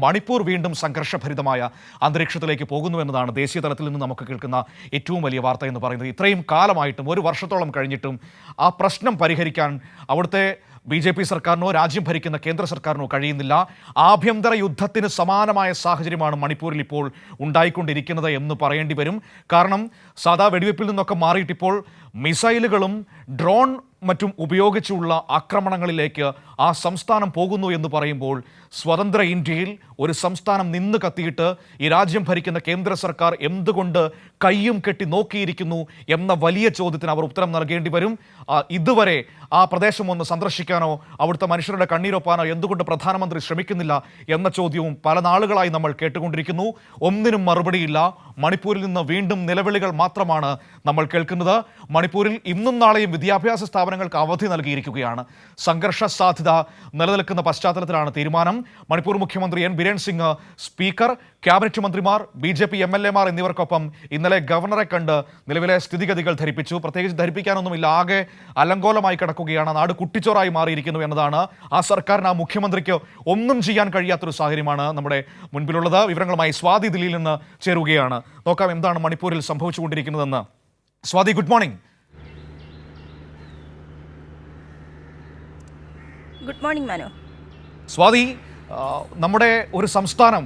മണിപ്പൂർ വീണ്ടും സംഘർഷഭരിതമായ അന്തരീക്ഷത്തിലേക്ക് പോകുന്നു എന്നതാണ് ദേശീയ തലത്തിൽ നിന്ന് നമുക്ക് കേൾക്കുന്ന ഏറ്റവും വലിയ വാർത്ത എന്ന് പറയുന്നത്. ഇത്രയും കാലമായിട്ടും, ഒരു വർഷത്തോളം കഴിഞ്ഞിട്ടും ആ പ്രശ്നം പരിഹരിക്കാൻ അവിടുത്തെ BJP സർക്കാരിനോ രാജ്യം ഭരിക്കുന്ന കേന്ദ്ര സർക്കാരിനോ കഴിയുന്നില്ല. ആഭ്യന്തര യുദ്ധത്തിന് സമാനമായ സാഹചര്യമാണ് മണിപ്പൂരിൽ ഇപ്പോൾ ഉണ്ടായിക്കൊണ്ടിരിക്കുന്നത് എന്ന് പറയേണ്ടി വരും. കാരണം സാധാ വെടിവെപ്പിൽ നിന്നൊക്കെ മാറിയിട്ടിപ്പോൾ മിസൈലുകളും ഡ്രോൺ മറ്റും ഉപയോഗിച്ചുള്ള ആക്രമണങ്ങളിലേക്ക് ആ സംസ്ഥാനം പോകുന്നു എന്ന് പറയുമ്പോൾ സ്വതന്ത്ര ഇന്ത്യയിൽ ഒരു സംസ്ഥാനം നിന്ന് കത്തിയിട്ട് ഈ രാജ്യം ഭരിക്കുന്ന കേന്ദ്ര സർക്കാർ എന്തുകൊണ്ട് കയ്യും കെട്ടി നോക്കിയിരിക്കുന്നു എന്ന വലിയ ചോദ്യത്തിന് അവർ ഉത്തരം നൽകേണ്ടി വരും. ഇതുവരെ ആ പ്രദേശം ഒന്ന് സന്ദർശിക്കാനോ അവിടുത്തെ മനുഷ്യരുടെ കണ്ണീരൊപ്പാനോ എന്തുകൊണ്ട് പ്രധാനമന്ത്രി ശ്രമിക്കുന്നില്ല എന്ന ചോദ്യവും പല നാളുകളായി നമ്മൾ കേട്ടുകൊണ്ടിരിക്കുന്നു. ഒന്നിനും മറുപടിയില്ല. മണിപ്പൂരിൽ നിന്ന് വീണ്ടും നിലവിളികൾ മാത്രമാണ് നമ്മൾ കേൾക്കുന്നത്. മണിപ്പൂരിൽ ഇന്നും നാളെയും വിദ്യാഭ്യാസ സ്ഥാപനങ്ങൾക്ക് അവധി നൽകിയിരിക്കുകയാണ്. സംഘർഷ സാധ്യത നിലനിൽക്കുന്ന പശ്ചാത്തലത്തിലാണ് തീരുമാനം. മണിപ്പൂർ മുഖ്യമന്ത്രി N Biren Singh, speaker, cabinet മന്ത്രിമാർ, BJP MLA മാർ എന്നിവർക്കൊപ്പം ഇന്നലെ ഗവർണറെ കണ്ട് നിലവിലെ സ്ഥിതിഗതികൾ ധരിപ്പിച്ചു. പ്രത്യേകിച്ച് ധരിപ്പിക്കാനൊന്നുമില്ല, ആകെ അലങ്കോലമായി കിടക്കുകയാണ്, നാട് കുട്ടിച്ചോറായി മാറിയിരിക്കുന്നു എന്നതാണ്. ആ സർക്കാരിന്, ആ മുഖ്യമന്ത്രിക്ക് ഒന്നും ചെയ്യാൻ കഴിയാത്തൊരു സാഹചര്യമാണ് നമ്മുടെ മുൻപിലുള്ളത്. വിവരങ്ങളുമായി സ്വാതി ദില്ലിയിൽ നിന്ന് ചേരുകയാണ്. നോക്കാം എന്താണ് മണിപ്പൂരിൽ സംഭവിച്ചുകൊണ്ടിരിക്കുന്നതെന്ന്. Swathi, good morning. Good morning Manu. Swathi, നമ്മുടെ ഒരു സംസ്ഥാനം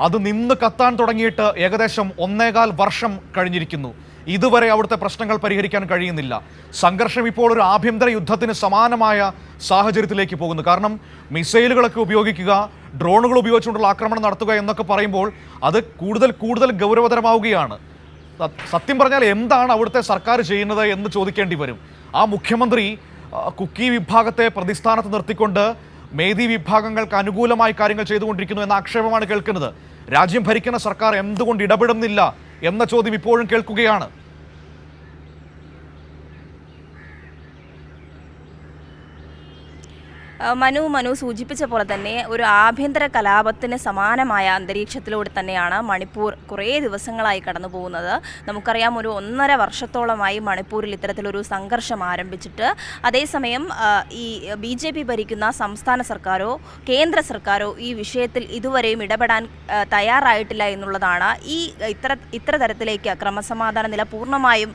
അത് നിന്ന് കത്താൻ തുടങ്ങിയിട്ട് ഏകദേശം 1.25 വർഷം കഴിഞ്ഞിരിക്കുന്നു. ഇതുവരെ അവിടുത്തെ പ്രശ്നങ്ങൾ പരിഹരിക്കാൻ കഴിയുന്നില്ല. സംഘർഷം ഇപ്പോൾ ഒരു ആഭ്യന്തര യുദ്ധത്തിന് സമാനമായ സാഹചര്യത്തിലേക്ക് പോകുന്നു. കാരണം മിസൈലുകളൊക്കെ ഉപയോഗിക്കുക, ഡ്രോണുകൾ ഉപയോഗിച്ചുകൊണ്ടുള്ള ആക്രമണം നടത്തുക എന്നൊക്കെ പറയുമ്പോൾ അത് കൂടുതൽ ഗൗരവതരമാവുകയാണ്. സത്യം പറഞ്ഞാൽ എന്താണ് അവിടുത്തെ സർക്കാർ ചെയ്യുന്നത് എന്ന് ചോദിക്കേണ്ടി വരും. ആ മുഖ്യമന്ത്രി കുക്കി വിഭാഗത്തെ പ്രതിസ്ഥാനത്ത് നിർത്തിക്കൊണ്ട് മേധി വിഭാഗങ്ങൾക്ക് അനുകൂലമായി കാര്യങ്ങൾ ചെയ്തുകൊണ്ടിരിക്കുന്നു എന്ന ആക്ഷേപമാണ് കേൾക്കുന്നത്. രാജ്യം ഭരിക്കുന്ന സർക്കാർ എന്തുകൊണ്ട് ഇടപെടുന്നില്ല എന്ന ചോദ്യം ഇപ്പോഴും കേൾക്കുകയാണ്. മനു സൂചിപ്പിച്ച പോലെ തന്നെ ഒരു ആഭ്യന്തര കലാപത്തിന് സമാനമായ അന്തരീക്ഷത്തിലൂടെ തന്നെയാണ് മണിപ്പൂർ കുറേ ദിവസങ്ങളായി കടന്നു പോകുന്നത്. നമുക്കറിയാം, ഒരു 1.5 വർഷത്തോളമായി മണിപ്പൂരിൽ ഇത്തരത്തിലൊരു സംഘർഷം ആരംഭിച്ചിട്ട്. അതേസമയം ഈ BJP ഭരിക്കുന്ന സംസ്ഥാന സർക്കാരോ കേന്ദ്ര സർക്കാരോ ഈ വിഷയത്തിൽ ഇതുവരെയും ഇടപെടാൻ തയ്യാറായിട്ടില്ല എന്നുള്ളതാണ് ഇത്ര തരത്തിലേക്ക് ക്രമസമാധാന നില പൂർണ്ണമായും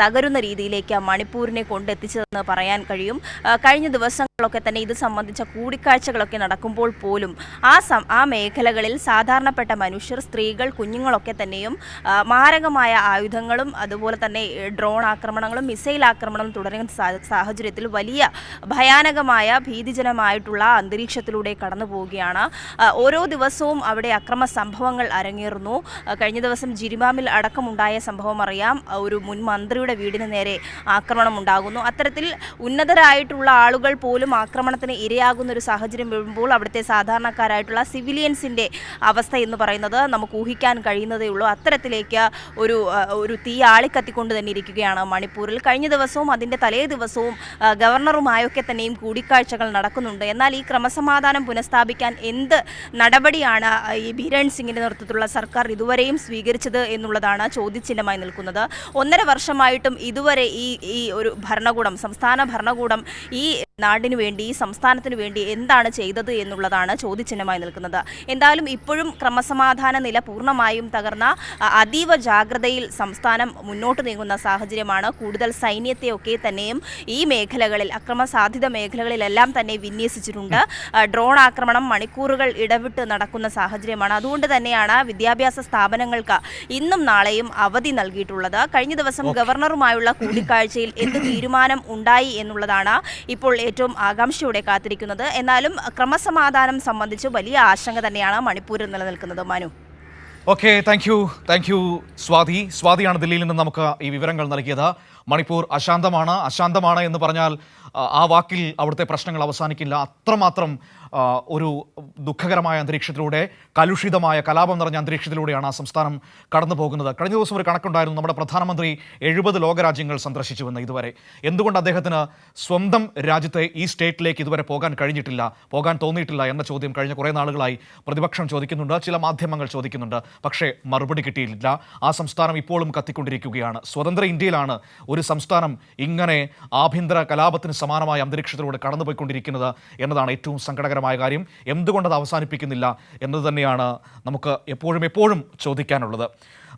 തകരുന്ന രീതിയിലേക്ക് മണിപ്പൂരിനെ കൊണ്ടെത്തിച്ചതെന്ന് പറയാൻ കഴിയും. കഴിഞ്ഞ ദിവസങ്ങളൊക്കെ തന്നെ ഇത് സംബന്ധിച്ച കൂടിക്കാഴ്ചകളൊക്കെ നടക്കുമ്പോൾ പോലും ആ മേഖലകളിൽ സാധാരണപ്പെട്ട മനുഷ്യർ, സ്ത്രീകൾ, കുഞ്ഞുങ്ങളൊക്കെ തന്നെയും മാരകമായ ആയുധങ്ങളും അതുപോലെ തന്നെ ഡ്രോൺ ആക്രമണങ്ങളും മിസൈൽ ആക്രമണങ്ങളും തുടരുന്ന സാഹചര്യത്തിൽ വലിയ ഭയാനകമായ ഭീതിജനമായിട്ടുള്ള അന്തരീക്ഷത്തിലൂടെ കടന്നു പോവുകയാണ്. ഓരോ ദിവസവും അവിടെ അക്രമ സംഭവങ്ങൾ അരങ്ങേറുന്നു. കഴിഞ്ഞ ദിവസം ജിരിമാമിൽ അടക്കമുണ്ടായ സംഭവം അറിയാം. ഒരു മുൻ മന്ത്രിയുടെ വീടിന് നേരെ ആക്രമണം ഉണ്ടാകുന്നു. അത്തരത്തിൽ ഉന്നതരായിട്ടുള്ള ആളുകൾ പോലും ആക്രമണത്തിന് ഇരയാകുന്ന ഒരു സാഹചര്യം വരുമ്പോൾ അവിടുത്തെ സാധാരണക്കാരായിട്ടുള്ള സിവിലിയൻസിൻ്റെ അവസ്ഥ എന്ന് പറയുന്നത് നമുക്ക് ഊഹിക്കാൻ കഴിയുന്നതേ ഉള്ളൂ. അത്തരത്തിലേക്ക് ഒരു തീ ആളിക്കത്തിക്കൊണ്ട് തന്നെ ഇരിക്കുകയാണ് മണിപ്പൂരിൽ. കഴിഞ്ഞ ദിവസവും അതിൻ്റെ തലേ ദിവസവും ഗവർണറുമായൊക്കെ തന്നെയും കൂടിക്കാഴ്ചകൾ നടക്കുന്നുണ്ട്. എന്നാൽ ഈ ക്രമസമാധാനം പുനഃസ്ഥാപിക്കാൻ എന്ത് നടപടിയാണ് ഈ ബിരേൻ സിംഗിൻ്റെ നേതൃത്വത്തിലുള്ള സർക്കാർ ഇതുവരെയും സ്വീകരിച്ചത് എന്നുള്ളതാണ് ചോദ്യചിഹ്നമായി നിൽക്കുന്നത്. 1.5 വർഷമായിട്ടും ഇതുവരെ ഈ ഒരു ഭരണകൂടം, സംസ്ഥാന ഭരണകൂടം ഈ നാടിനു വേണ്ടി, ഈ സംസ്ഥാനത്തിനു വേണ്ടി എന്താണ് ചെയ്തത് എന്നുള്ളതാണ് ചോദ്യചിഹ്നമായി നിൽക്കുന്നത്. എന്തായാലും ഇപ്പോഴും ക്രമസമാധാന നില പൂർണ്ണമായും തകർന്ന അതീവ ജാഗ്രതയിൽ സംസ്ഥാനം മുന്നോട്ട് നീങ്ങുന്ന സാഹചര്യമാണ്. കൂടുതൽ സൈന്യത്തെയൊക്കെ തന്നെയും ഈ മേഖലകളിൽ, അക്രമസാധ്യത മേഖലകളിലെല്ലാം തന്നെ വിന്യസിച്ചിട്ടുണ്ട്. ഡ്രോൺ ആക്രമണം മണിക്കൂറുകൾ ഇടവിട്ട് നടക്കുന്ന സാഹചര്യമാണ്. അതുകൊണ്ട് തന്നെയാണ് വിദ്യാഭ്യാസ സ്ഥാപനങ്ങൾക്ക് ഇന്നും നാളെയും അവധി നൽകിയിട്ടുള്ളത്. കഴിഞ്ഞ ദിവസം ഗവർണറുമായുള്ള കൂടിക്കാഴ്ചയിൽ എന്ത് തീരുമാനം ഉണ്ടായി എന്നുള്ളതാണ് ഇപ്പോൾ ഏറ്റവും ആകാംക്ഷയോടെ കാത്തിരിക്കുന്നത്. എന്നാലും ക്രമസമാധാനം സംബന്ധിച്ച് വലിയ ആശങ്ക തന്നെയാണ് മണിപ്പൂരിൽ നിലനിൽക്കുന്നത്. മനു. ഓക്കെ, താങ്ക് യു സ്വാതിയാണ് ദില്ലിയിൽ നിന്ന് നമുക്ക് ഈ വിവരങ്ങൾ നൽകിയത്. മണിപ്പൂർ അശാന്തമാണ് എന്ന് പറഞ്ഞാൽ ആ വാക്കിൽ അവിടുത്തെ പ്രശ്നങ്ങൾ അവസാനിക്കില്ല. അത്രമാത്രം ഒരു ദുഃഖകരമായ അന്തരീക്ഷത്തിലൂടെ, കലുഷിതമായ കലാപം നിറഞ്ഞ അന്തരീക്ഷത്തിലൂടെയാണ് ആ സംസ്ഥാനം കടന്നു പോകുന്നത്. കഴിഞ്ഞ ദിവസം ഒരു കണക്കുണ്ടായിരുന്നു, നമ്മുടെ പ്രധാനമന്ത്രി 70 ലോകരാജ്യങ്ങൾ സന്ദർശിച്ചുവെന്ന്. ഇതുവരെ എന്തുകൊണ്ട് അദ്ദേഹത്തിന് സ്വന്തം രാജ്യത്തെ ഈ സ്റ്റേറ്റിലേക്ക് ഇതുവരെ പോകാൻ തോന്നിയിട്ടില്ല എന്ന ചോദ്യം കഴിഞ്ഞ കുറേ നാളുകളായി പ്രതിപക്ഷം ചോദിക്കുന്നുണ്ട്, ചില മാധ്യമങ്ങൾ ചോദിക്കുന്നുണ്ട്. പക്ഷേ മറുപടി കിട്ടിയില്ല. ആ സംസ്ഥാനം ഇപ്പോഴും കത്തിക്കൊണ്ടിരിക്കുകയാണ്. സ്വതന്ത്ര ഇന്ത്യയിലാണ് ഒരു സംസ്ഥാനം ഇങ്ങനെ ആഭ്യന്തര കലാപത്തിന് സമാനമായ അന്തരീക്ഷത്തിലൂടെ കടന്നുപോയിക്കൊണ്ടിരിക്കുന്നത് എന്നതാണ് ഏറ്റവും സങ്കടകരമായ സങ്കടകരമായ കാര്യം. എന്തുകൊണ്ടത് അവസാനിപ്പിക്കുന്നില്ല എന്നത് തന്നെയാണ് നമുക്ക് എപ്പോഴും ചോദിക്കാനുള്ളത്.